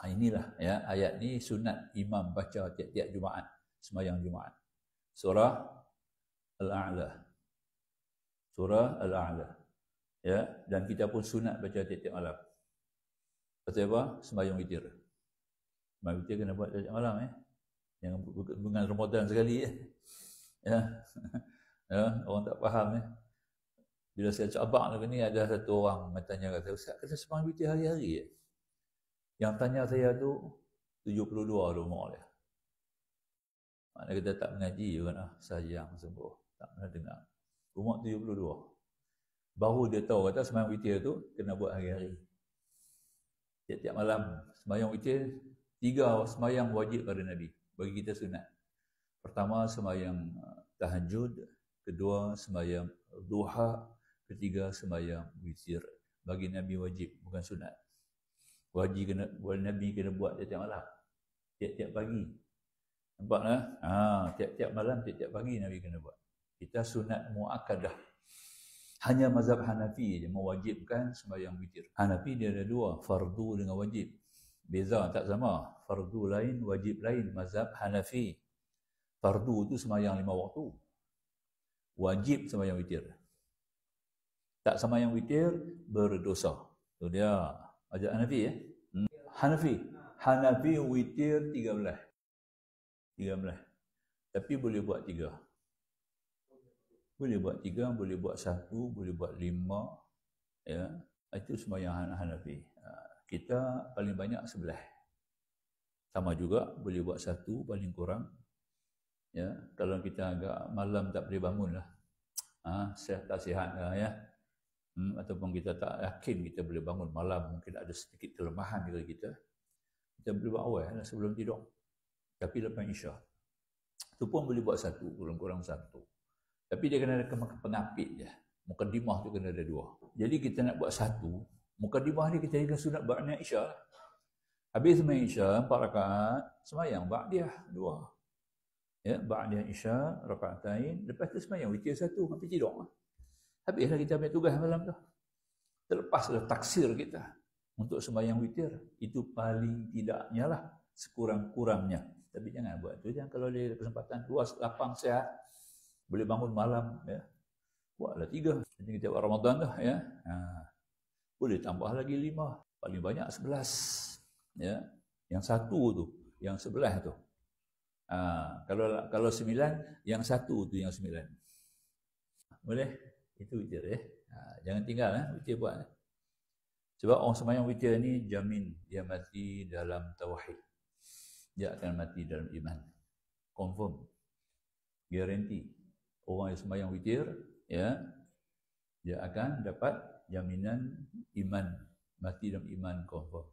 Inilah ya, ayat ni sunat imam baca tiap-tiap Jumaat, sembahyang Jumaat. Surah Al-A'la. Surah Al-A'la. Ya, dan kita pun sunat baca tiap-tiap malam. Pasal apa? Sembahyang witir. Sembahyang witir kena buat tiap-tiap malam Jangan bukan Ramadan sekali Ya. Ya, orang tak faham Bila saya cabak lagi ni, ada satu orang tanya kata, "Ustaz, kata sembahyang witir hari-hari Yang tanya saya tu 72 ada umur dia. Maknanya kita tak mengaji kan, sayang sungguh. Tak pernah dengar. Umur 72. Baru dia tahu kata sembahyang witir tu kena buat hari-hari. Tiap-tiap malam sembahyang witir, 3 sembahyang wajib pada Nabi. Bagi kita sunat. Pertama sembahyang tahajud, kedua sembahyang duha, ketiga sembahyang witir. Bagi Nabi wajib, bukan sunat. Wajib Nabi kena buat tiap-tiap malam. Tiap-tiap pagi. Nampak tak? Tiap-tiap malam, tiap-tiap pagi Nabi kena buat. Kita sunat muakkadah. Hanya mazhab Hanafi je mewajibkan sembahyang witir. Hanafi dia ada dua, fardu dengan wajib. Beza, tak sama. Fardu lain, wajib lain. Mazhab Hanafi. Fardu tu sembahyang 5 waktu. Wajib sembahyang witir. Tak sembahyang witir, berdosa. Tu dia. Mazhab Hanafi Hanafi witir 13. Tapi boleh buat 3. Boleh buat 3, boleh buat 1, boleh buat 5. Ya, itu sembahyang Hanafi. Kita paling banyak 11. Sama juga boleh buat 1 paling kurang. Ya, kalau kita agak malam tak boleh bangun lah. Tak sihat lah ataupun kita tak yakin kita boleh bangun malam, mungkin ada sedikit kelemahan di kita. Kita boleh buat awal lah sebelum tidur. Tapi lepas Isya. Itu pun boleh buat 1, kurang-kurang 1. Tapi dia kena ada pengapit je. Mukadimah tu kena ada 2. Jadi kita nak buat 1, mukadimah ni kita jadikan sunat ba'da Isya. Habis sembahyang Isya 4 rakaat, sembahyang ba'diyah 2. Ya, ba'da Isya rakaatain, lepas tu sembahyang witir 1 sampai tidur. Habislah kita ambil tugas malam tu. Terlepaslah taksir kita untuk sembahyang witir. Itu paling tidaknya lah, sekurang-kurangnya. Tapi jangan buat tu. Jangan kalau ada kesempatan luas, lapang, sehat, boleh bangun malam, buatlah 3. Jadi kita buat Ramadan tu, boleh tambah lagi 5. Paling banyak 11. Ya. Yang 1 tu, yang 11 tu. Kalau 9, yang 1 tu yang 9. Boleh? Itu witir jangan tinggal witir buat. Sebab orang sembahyang witir ni jamin dia mati dalam tauhid. Dia akan mati dalam iman. Confirm. Garanti. Orang yang sembahyang witir, dia akan dapat jaminan iman, mati dalam iman confirm.